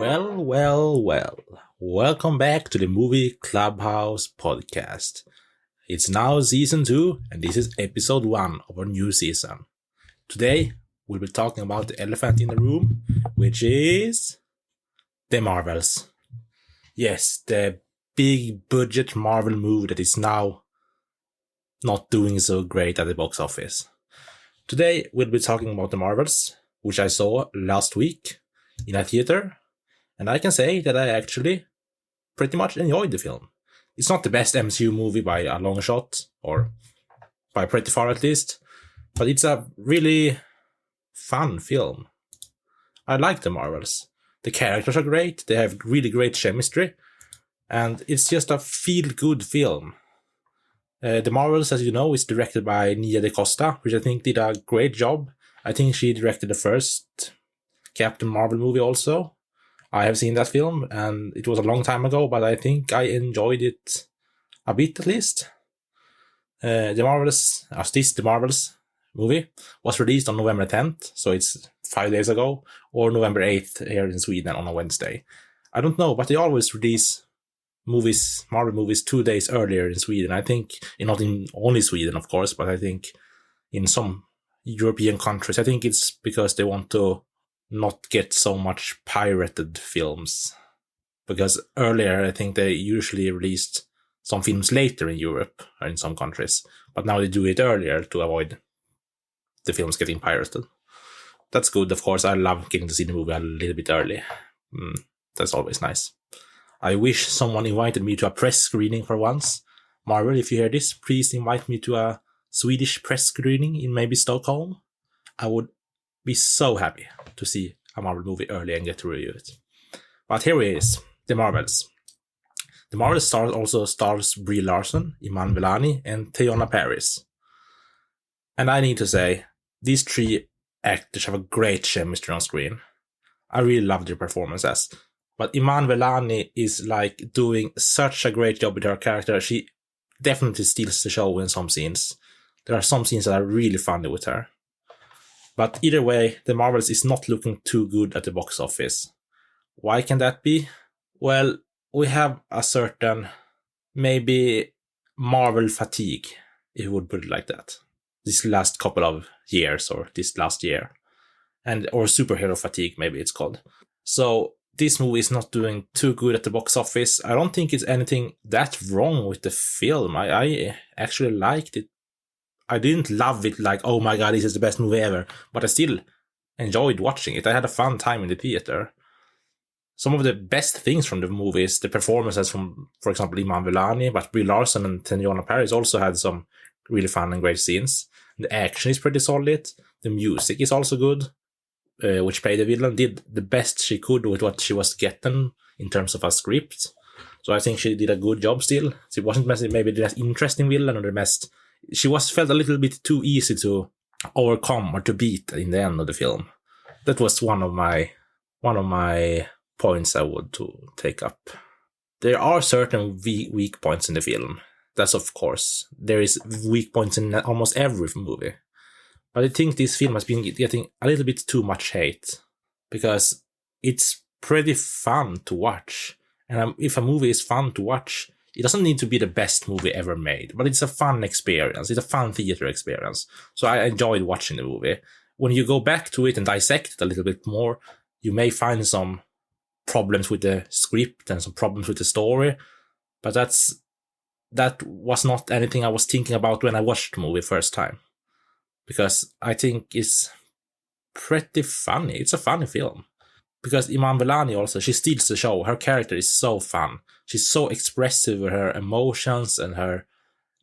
Well. Welcome back to the Movie Clubhouse Podcast. It's now season 2, and this is episode 1 of our new season. Today, we'll be talking about the elephant in the room, which is the Marvels. Yes, the big budget Marvel movie that is now not doing so great at the box office. Today, we'll be talking about the Marvels, which I saw last week in a theater. And I can say that I actually pretty much enjoyed the film. It's not the best MCU movie by a long shot, or by pretty far at least, but it's a really fun film. I like the Marvels. The characters are great, they have really great chemistry, and it's just a feel-good film. The Marvels, as you know, is directed by Nia DaCosta, which I think did a great job. I think she directed the first Captain Marvel movie also. I have seen that film, and it was a long time ago, but I think I enjoyed it a bit at least. The Marvels movie was released on November 10th, so it's 5 days ago, or November 8th here in Sweden on a Wednesday. I don't know, but they always release Marvel movies 2 days earlier in Sweden. I think, not in only Sweden, of course, but I think in some European countries. I think it's because they want to not get so much pirated films. Because earlier, I think they usually released some films later in Europe or in some countries. But now they do it earlier to avoid the films getting pirated. That's good, of course. I love getting to see the movie a little bit early. That's always nice. I wish someone invited me to a press screening for once. Marvel, if you hear this, please invite me to a Swedish press screening in maybe Stockholm. I would be so happy to see a Marvel movie early and get to review it. But here it is, The Marvels. The Marvels also stars Brie Larson, Iman Vellani, and Teyonah Parris. And I need to say, these three actors have a great chemistry on screen. I really love their performances. But Iman Vellani is doing such a great job with her character. She definitely steals the show in some scenes. There are some scenes that are really funny with her. But either way, The Marvels is not looking too good at the box office. Why can that be? Well, we have a certain, maybe, Marvel fatigue, if you would put it like that. This last couple of years, or this last year. Or superhero fatigue, maybe it's called. So, this movie is not doing too good at the box office. I don't think it's anything that wrong with the film. I actually liked it. I didn't love it oh my god, this is the best movie ever, but I still enjoyed watching it. I had a fun time in the theater. Some of the best things from the movie is the performances from, for example, Iman Vellani, but Brie Larson and Teyonah Parris also had some really fun and great scenes. The action is pretty solid. The music is also good, which Play the Villain did the best she could with what she was getting in terms of a script. So I think she did a good job still. She wasn't maybe the most interesting villain or the best. She felt a little bit too easy to overcome or to beat in the end of the film. That was one of my points I would to take up. There are certain weak points in the film. That's of course. There is weak points in almost every movie. But I think this film has been getting a little bit too much hate. Because it's pretty fun to watch. And if a movie is fun to watch, it doesn't need to be the best movie ever made, but it's a fun experience. It's a fun theater experience. So I enjoyed watching the movie. When you go back to it and dissect it a little bit more, you may find some problems with the script and some problems with the story. But that was not anything I was thinking about when I watched the movie first time. Because I think it's pretty funny. It's a funny film. Because Iman Vellani also, she steals the show. Her character is so fun. She's so expressive with her emotions and her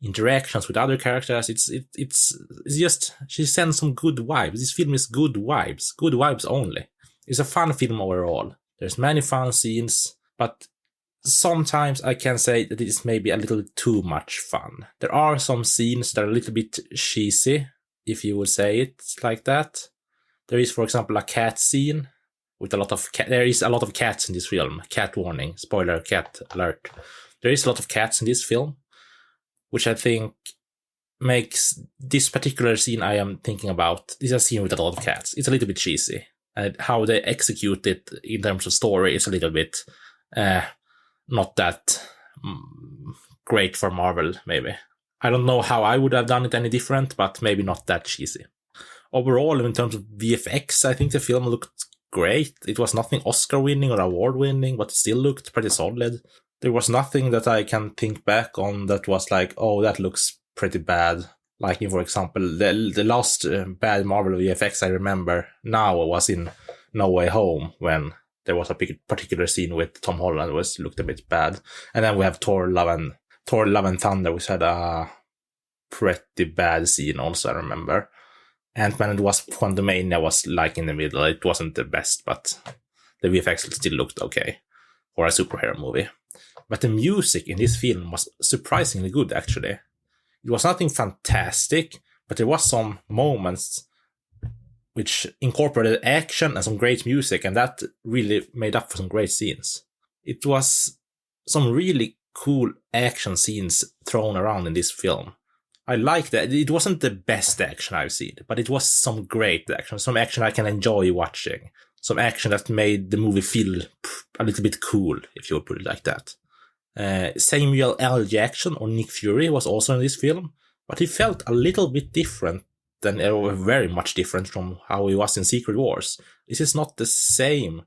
interactions with other characters. It's just, she sends some good vibes. This film is good vibes only. It's a fun film overall. There's many fun scenes, but sometimes I can say that it is maybe a little too much fun. There are some scenes that are a little bit cheesy, if you would say it like that. There is, for example, a cat scene. There is a lot of cats in this film. Cat warning. Spoiler, cat alert. There is a lot of cats in this film, which I think makes this particular scene I am thinking about. This is a scene with a lot of cats. It's a little bit cheesy. And how they execute it in terms of story is a little bit not that great for Marvel, maybe. I don't know how I would have done it any different, but maybe not that cheesy. Overall, in terms of VFX, I think the film looked great. It was nothing Oscar-winning or award-winning, but it still looked pretty solid. There was nothing that I can think back on that was like, oh, that looks pretty bad. Like, for example, the last bad Marvel VFX I remember now was in No Way Home, when there was a particular scene with Tom Holland which looked a bit bad. And then we have Thor Love and Thunder, which had a pretty bad scene also, I remember. Ant-Man and Wasp Quantumania was like in the middle. It wasn't the best, but the VFX still looked okay for a superhero movie. But the music in this film was surprisingly good, actually. It was nothing fantastic, but there was some moments which incorporated action and some great music, and that really made up for some great scenes. It was some really cool action scenes thrown around in this film. I liked that. It wasn't the best action I've seen, but it was some great action, some action I can enjoy watching, some action that made the movie feel a little bit cool, if you would put it like that. Samuel L. Jackson, or Nick Fury, was also in this film, but he felt a little bit different very much different from how he was in Secret Wars. This is not the same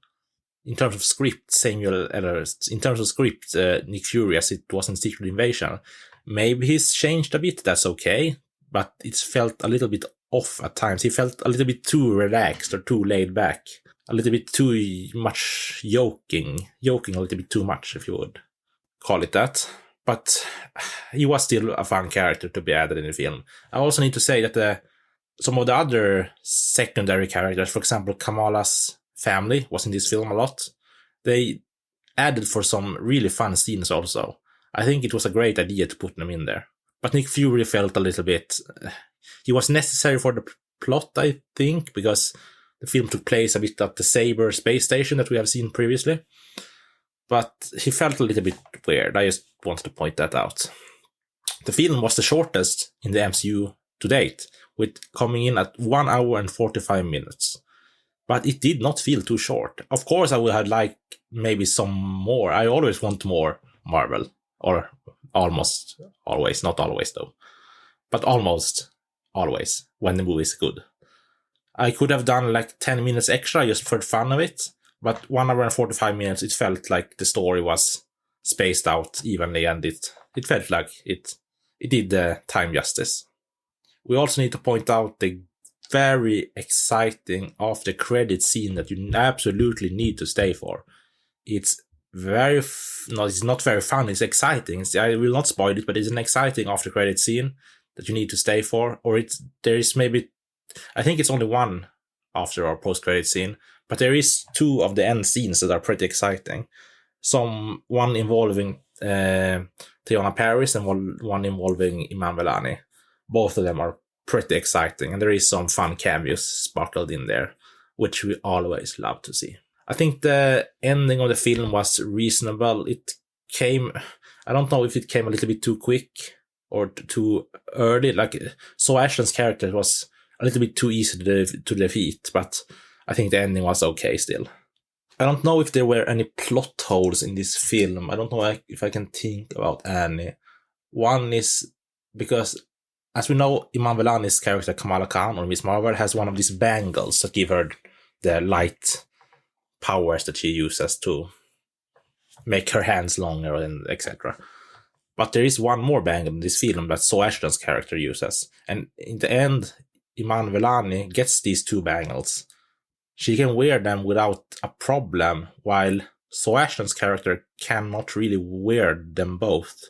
in terms of script, in terms of script, Nick Fury as it was in Secret Invasion. Maybe he's changed a bit, that's okay, but it felt a little bit off at times. He felt a little bit too relaxed or too laid back, a little bit too much joking a little bit too much, if you would call it that. But he was still a fun character to be added in the film. I also need to say that some of the other secondary characters, for example, Kamala's family was in this film a lot. They added for some really fun scenes also. I think it was a great idea to put them in there. But Nick Fury felt a little bit... he was necessary for the plot, I think, because the film took place a bit at the Saber space station that we have seen previously. But he felt a little bit weird. I just wanted to point that out. The film was the shortest in the MCU to date, with coming in at 1 hour and 45 minutes. But it did not feel too short. Of course, I would have liked maybe some more. I always want more Marvel. Or almost always. Not always, though. But almost always, when the movie is good. I could have done like 10 minutes extra just for the fun of it. But 1 hour and 45 minutes, it felt like the story was spaced out evenly, and it felt like it did the time justice. We also need to point out the very exciting after credit scene that you absolutely need to stay for. It's it's not very fun, it's exciting. I will not spoil it, but it's an exciting after credit scene that you need to stay for. Or there is maybe, I think it's only one after or post credit scene, but there is two of the end scenes that are pretty exciting. One involving Teyonah Parris and one involving Iman Vellani. Both of them are pretty exciting, and there is some fun cameos sparkled in there, which we always love to see. I think the ending of the film was reasonable. I don't know if it came a little bit too quick or too early. Like, So Ashton's character was a little bit too easy to defeat, but I think the ending was okay still. I don't know if there were any plot holes in this film. I don't know if I can think about any. One is because, as we know, Iman Vellani's character Kamala Khan, or Miss Marvel, has one of these bangles that give her the light powers that she uses to make her hands longer and etc. But there is one more bangle in this film that So Ashton's character uses. And in the end, Iman Vellani gets these two bangles. She can wear them without a problem, while So Ashton's character cannot really wear them both.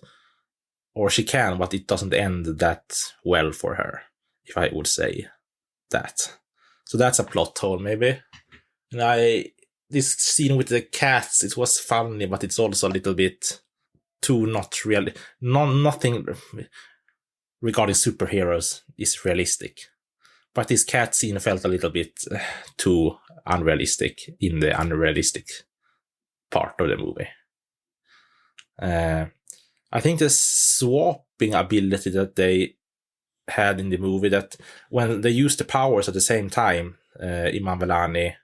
Or she can, but it doesn't end that well for her, if I would say that. So that's a plot hole, maybe. And this scene with the cats, it was funny, but it's also a little bit too not really... Nothing regarding superheroes is realistic. But this cat scene felt a little bit too unrealistic in the unrealistic part of the movie. I think the swapping ability that they had in the movie, that when they used the powers at the same time, Iman Vellani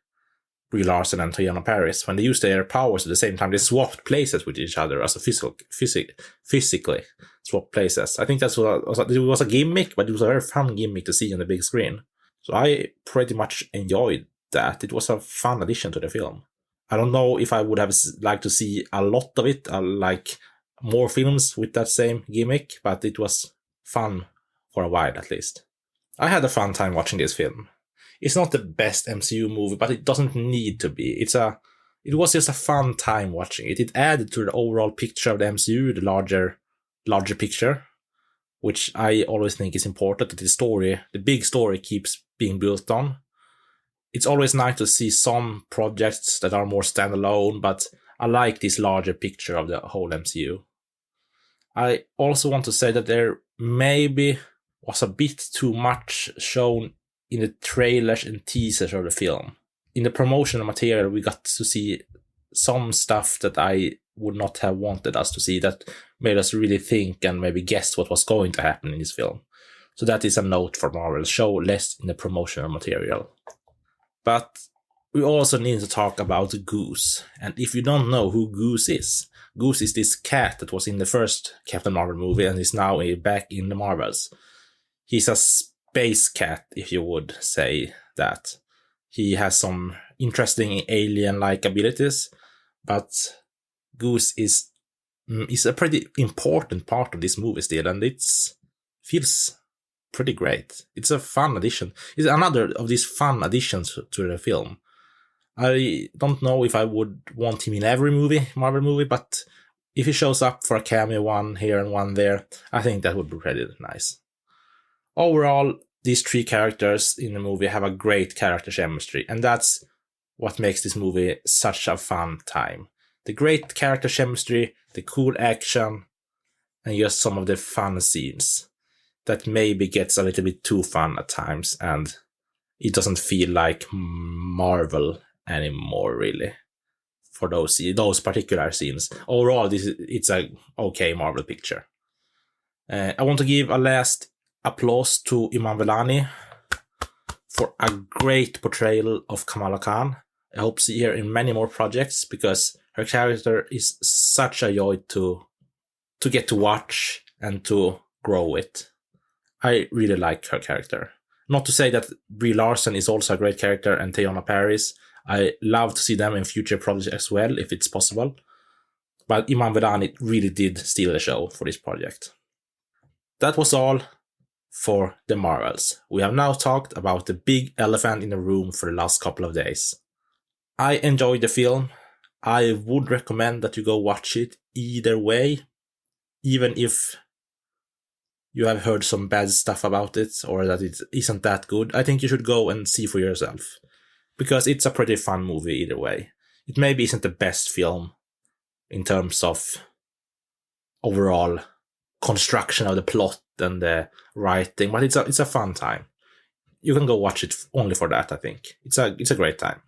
Brie Larson and Teyana Paris, when they used their powers at the same time, they swapped places with each other as a physically swapped places. I think it was a gimmick, but it was a very fun gimmick to see on the big screen. So I pretty much enjoyed that. It was a fun addition to the film. I don't know if I would have liked to see a lot of it, like more films with that same gimmick, but it was fun for a while at least. I had a fun time watching this film. It's not the best MCU movie, but it doesn't need to be. It was just a fun time watching it. It added to the overall picture of the MCU, the larger picture, which I always think is important, that the big story keeps being built on. It's always nice to see some projects that are more standalone, but I like this larger picture of the whole MCU. I also want to say that there maybe was a bit too much shown in the trailers and teasers of the film. In the promotional material, we got to see some stuff that I would not have wanted us to see, that made us really think and maybe guess what was going to happen in this film. So that is a note for Marvel. Show less in the promotional material. But we also need to talk about Goose. And if you don't know who Goose is this cat that was in the first Captain Marvel movie and is now back in the Marvels. He's a space cat, if you would say that. He has some interesting alien-like abilities, but Goose is a pretty important part of this movie still, and it feels pretty great. It's a fun addition. It's another of these fun additions to the film. I don't know if I would want him in every Marvel movie, but if he shows up for a cameo, one here and one there, I think that would be pretty nice. Overall, these three characters in the movie have a great character chemistry, and that's what makes this movie such a fun time. The great character chemistry, the cool action, and just some of the fun scenes that maybe gets a little bit too fun at times, and it doesn't feel like Marvel anymore, really, for those particular scenes. Overall, it's a okay Marvel picture. I want to give a last applause to Iman Vellani for a great portrayal of Kamala Khan. I hope to see her in many more projects, because her character is such a joy to get to watch and to grow with. I really like her character. Not to say that Brie Larson is also a great character, and Teyana Paris. I love to see them in future projects as well, if it's possible. But Iman Vellani really did steal the show for this project. That was all for the Marvels. We have now talked about the big elephant in the room for the last couple of days. I enjoyed the film. I would recommend that you go watch it either way, even if you have heard some bad stuff about it or that it isn't that good. I think you should go and see for yourself, because it's a pretty fun movie either way. It maybe isn't the best film in terms of overall construction of the plot and the writing, but it's a fun time. You can go watch it only for that, I think. It's a great time.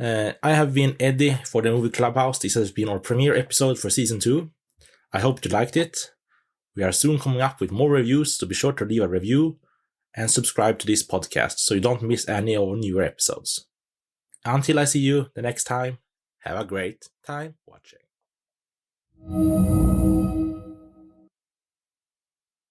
I have been Eddie for the Movie Clubhouse. This has been our premiere episode for Season 2. I hope you liked it. We are soon coming up with more reviews, so be sure to leave a review and subscribe to this podcast so you don't miss any of our newer episodes. Until I see you the next time, have a great time watching.